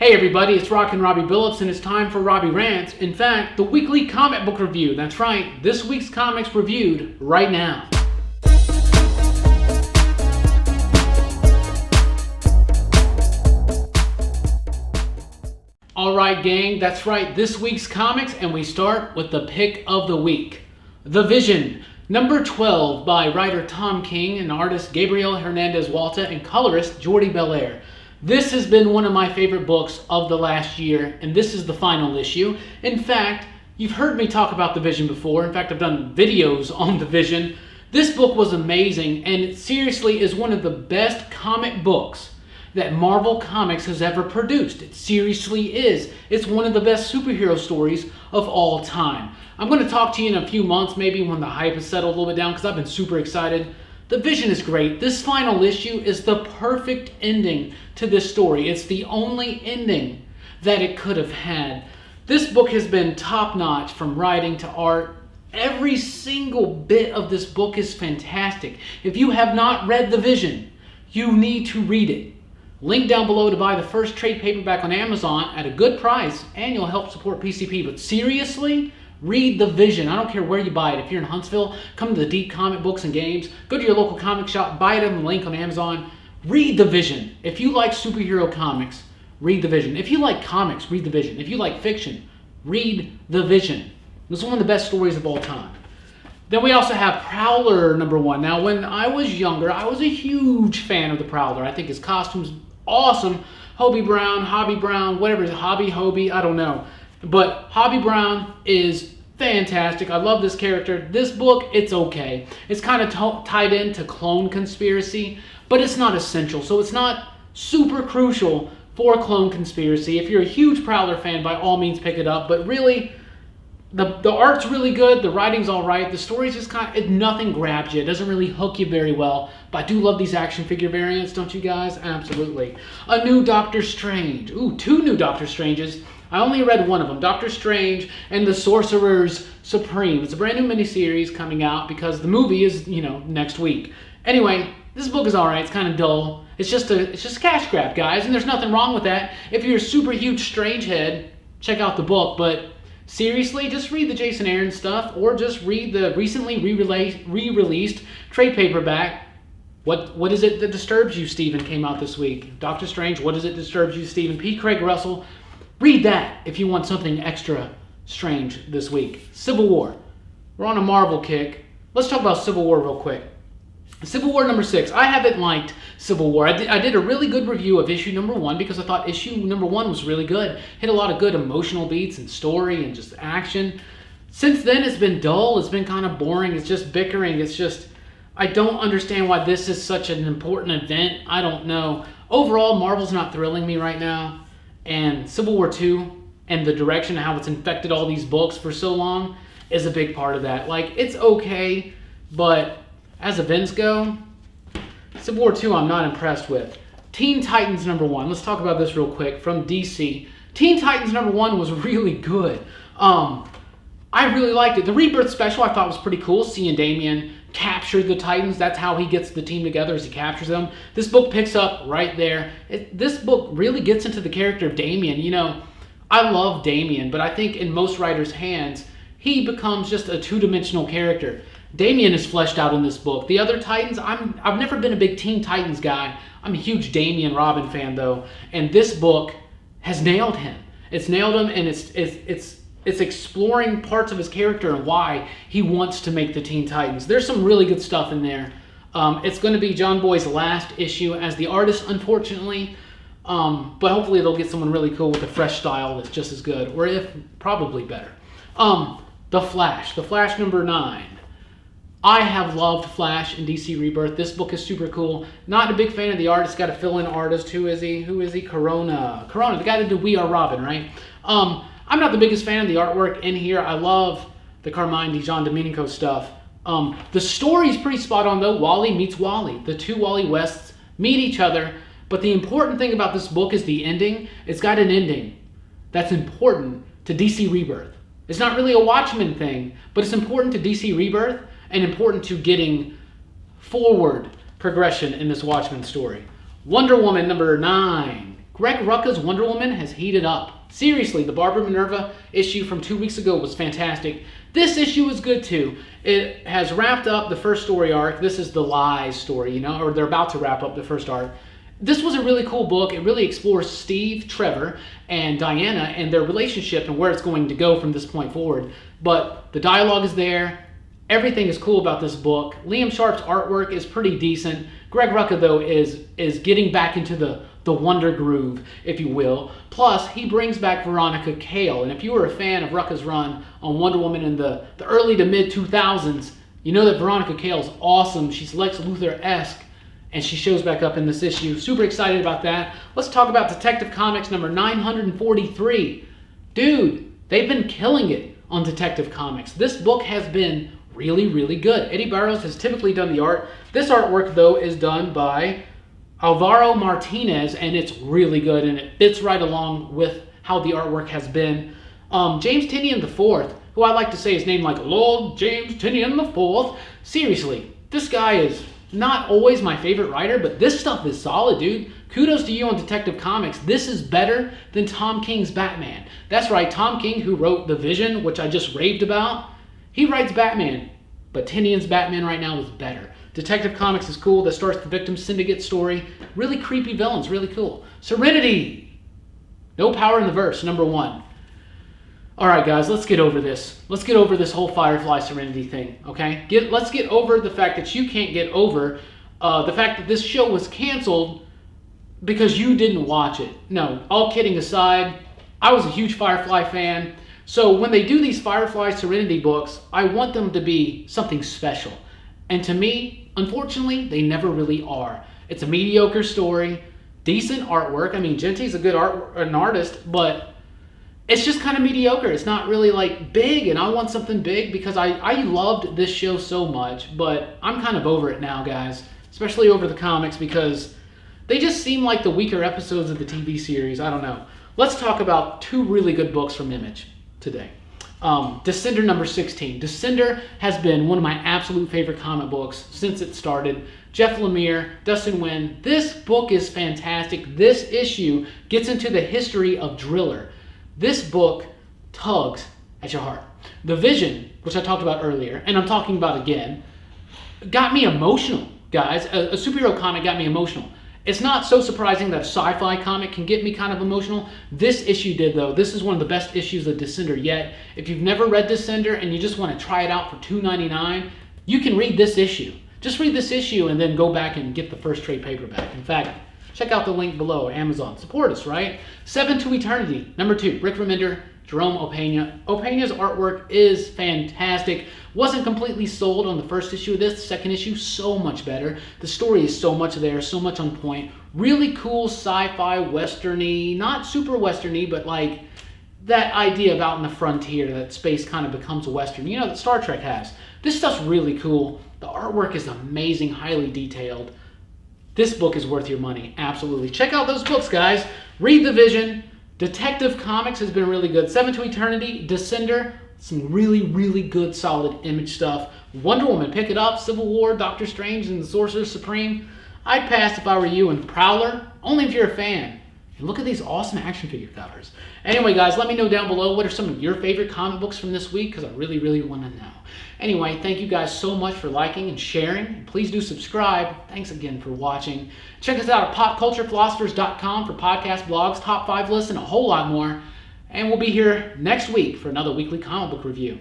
Hey everybody, it's Rockin Robbie Billups and it's time for Robbie Rants. In fact, the weekly comic book review. That's right, this week's comics reviewed right now. Alright gang, that's right, this week's comics, and we start with the pick of the week. The Vision, number 12 by writer Tom King and artist Gabriel Hernandez Walta and colorist Jordi Belair. This has been one of my favorite books of the last year, and this is the final issue. In fact, you've heard me talk about The Vision before. In fact, I've done videos on The Vision. This book was amazing, and it seriously is one of the best comic books that Marvel Comics has ever produced. It seriously is. It's one of the best superhero stories of all time. I'm going to talk to you in a few months, maybe when the hype has settled a little bit down, because I've been super excited. The Vision is great. This final issue is the perfect ending to this story. It's the only ending that it could have had. This book has been top-notch from writing to art. Every single bit of this book is fantastic. If you have not read The Vision, you need to read it. Link down below to buy the first trade paperback on Amazon at a good price, and you'll help support PCP. But seriously, read The Vision. I don't care where you buy it. If you're in Huntsville, come to the Deep Comic Books and Games. Go to your local comic shop, buy it on the link on Amazon. Read The Vision. If you like superhero comics, read The Vision. If you like comics, read The Vision. If you like fiction, read The Vision. This is one of the best stories of all time. Then we also have Prowler number 1. Now, when I was younger, I was a huge fan of the Prowler. I think his costume's awesome. Hobie Brown, whatever it is, Hobie, I don't know. But Hobie Brown is fantastic. I love this character. This book, it's okay. It's kind of tied into Clone Conspiracy, but it's not essential. So it's not super crucial for Clone Conspiracy. If you're a huge Prowler fan, by all means pick it up. But really, the art's really good. The writing's all right. The story's just nothing grabs you. It doesn't really hook you very well. But I do love these action figure variants, don't you guys? Absolutely. A new Doctor Strange. Ooh, 2 new Doctor Stranges. I only read one of them, Doctor Strange and the Sorcerer's Supreme. It's a brand new miniseries coming out because the movie is, next week. Anyway, this book is alright. It's kind of dull. It's just a cash grab, guys, and there's nothing wrong with that. If you're a super huge Strange head, check out the book, but seriously, just read the Jason Aaron stuff or just read the recently re-released trade paperback. What is it that disturbs you, Stephen, came out this week. Doctor Strange, What Is It Disturbs You, Stephen? P. Craig Russell. Read that if you want something extra strange this week. Civil War. We're on a Marvel kick. Let's talk about Civil War real quick. Civil War number 6. I haven't liked Civil War. I did a really good review of issue number 1 because I thought issue number 1 was really good. Hit a lot of good emotional beats and story and just action. Since then, it's been dull. It's been kind of boring. It's just bickering. It's just, I don't understand why this is such an important event. I don't know. Overall, Marvel's not thrilling me right now. And Civil War 2 and the direction of how it's infected all these books for so long is a big part of that. Like, it's okay, but as events go, Civil War 2 I'm not impressed with. Teen Titans number 1. Let's talk about this real quick from DC. Teen Titans number 1 was really good. I really liked it. The Rebirth special I thought was pretty cool. Seeing Damian capture the Titans. That's how he gets the team together, as he captures them. This book picks up right there. This book really gets into the character of Damian. I love Damian, but I think in most writers' hands, he becomes just a two-dimensional character. Damian is fleshed out in this book. The other Titans, I've never been a big Teen Titans guy. I'm a huge Damian Robin fan, though. And this book has nailed him. It's nailed him, and it's exploring parts of his character and why he wants to make the Teen Titans. There's some really good stuff in there. It's going to be John Boy's last issue as the artist, unfortunately. But hopefully they'll get someone really cool with a fresh style that's just as good, or if probably better. The Flash number 9. I have loved Flash in DC Rebirth. This book is super cool. Not a big fan of the art. It's got a fill-in artist. Who is he? Corona, the guy that did We Are Robin, right? I'm not the biggest fan of the artwork in here. I love the Carmine DiGiandomenico stuff. The story's pretty spot on, though. Wally meets Wally. The 2 Wally Wests meet each other. But the important thing about this book is the ending. It's got an ending that's important to DC Rebirth. It's not really a Watchmen thing, but it's important to DC Rebirth and important to getting forward progression in this Watchmen story. Wonder Woman number 9. Greg Rucka's Wonder Woman has heated up. Seriously, the Barbara Minerva issue from 2 weeks ago was fantastic. This issue is good too. It has wrapped up the first story arc. This is the Lies story, or they're about to wrap up the first arc. This was a really cool book. It really explores Steve, Trevor, and Diana and their relationship and where it's going to go from this point forward. But the dialogue is there. Everything is cool about this book. Liam Sharp's artwork is pretty decent. Greg Rucka, though, is getting back into the wonder groove, if you will. Plus, he brings back Veronica Cale. And if you were a fan of Rucka's run on Wonder Woman in the early to mid-2000s, you know that Veronica Cale's awesome. She's Lex Luthor-esque, and she shows back up in this issue. Super excited about that. Let's talk about Detective Comics number 943. Dude, they've been killing it on Detective Comics. This book has been really, really good. Eddie Barrows has typically done the art. This artwork, though, is done by Alvaro Martinez, and it's really good, and it fits right along with how the artwork has been. James Tynion IV, who I like to say his name like Lord James Tynion IV. Seriously, this guy is not always my favorite writer, but this stuff is solid, dude. Kudos to you on Detective Comics. This is better than Tom King's Batman. That's right, Tom King, who wrote The Vision, which I just raved about, he writes Batman, but Tynion's Batman right now is better. Detective Comics is cool. That starts the Victim Syndicate story. Really creepy villains, really cool. Serenity! No power in the verse, number 1. All right, guys, let's get over this. Let's get over this whole Firefly Serenity thing, okay? Let's get over the fact that you can't get over the fact that this show was canceled because you didn't watch it. No, all kidding aside, I was a huge Firefly fan. So when they do these Firefly Serenity books, I want them to be something special. And to me, unfortunately, they never really are. It's a mediocre story, decent artwork. I mean, Gentie's a good an artist, but it's just kind of mediocre. It's not really like big, and I want something big because I loved this show so much, but I'm kind of over it now, guys, especially over the comics because they just seem like the weaker episodes of the TV series. I don't know. Let's talk about 2 really good books from Image today. Descender number 16. Descender has been one of my absolute favorite comic books since it started. Jeff Lemire, Dustin Nguyen. This book is fantastic. This issue gets into the history of Driller. This book tugs at your heart. The Vision, which I talked about earlier, and I'm talking about again, got me emotional, guys. A superhero comic got me emotional. It's not so surprising that a sci-fi comic can get me kind of emotional. This issue did, though. This is one of the best issues of Descender yet. If you've never read Descender and you just want to try it out for $2.99, you can read this issue. Just read this issue and then go back and get the first trade paperback. In fact, check out the link below, Amazon. Support us, right? 7 to Eternity, number 2. Rick Remender, Jerome Opeña. Opeña's artwork is fantastic. Wasn't completely sold on the first issue of this. The second issue, so much better. The story is so much there, so much on point. Really cool sci-fi western-y, not super western-y, but like that idea of out in the frontier, that space kind of becomes a western, that Star Trek has. This stuff's really cool. The artwork is amazing, highly detailed. This book is worth your money, absolutely. Check out those books, guys. Read The Vision. Detective Comics has been really good. 7 to Eternity, Descender, some really, really good, solid Image stuff. Wonder Woman, pick it up. Civil War, Doctor Strange, and the Sorcerer Supreme. I'd pass if I were you. And Prowler, only if you're a fan. And look at these awesome action figure covers. Anyway, guys, let me know down below what are some of your favorite comic books from this week, because I really, really want to know. Anyway, thank you guys so much for liking and sharing. And please do subscribe. Thanks again for watching. Check us out at popculturephilosophers.com for podcast blogs, top 5 lists, and a whole lot more. And we'll be here next week for another weekly comic book review.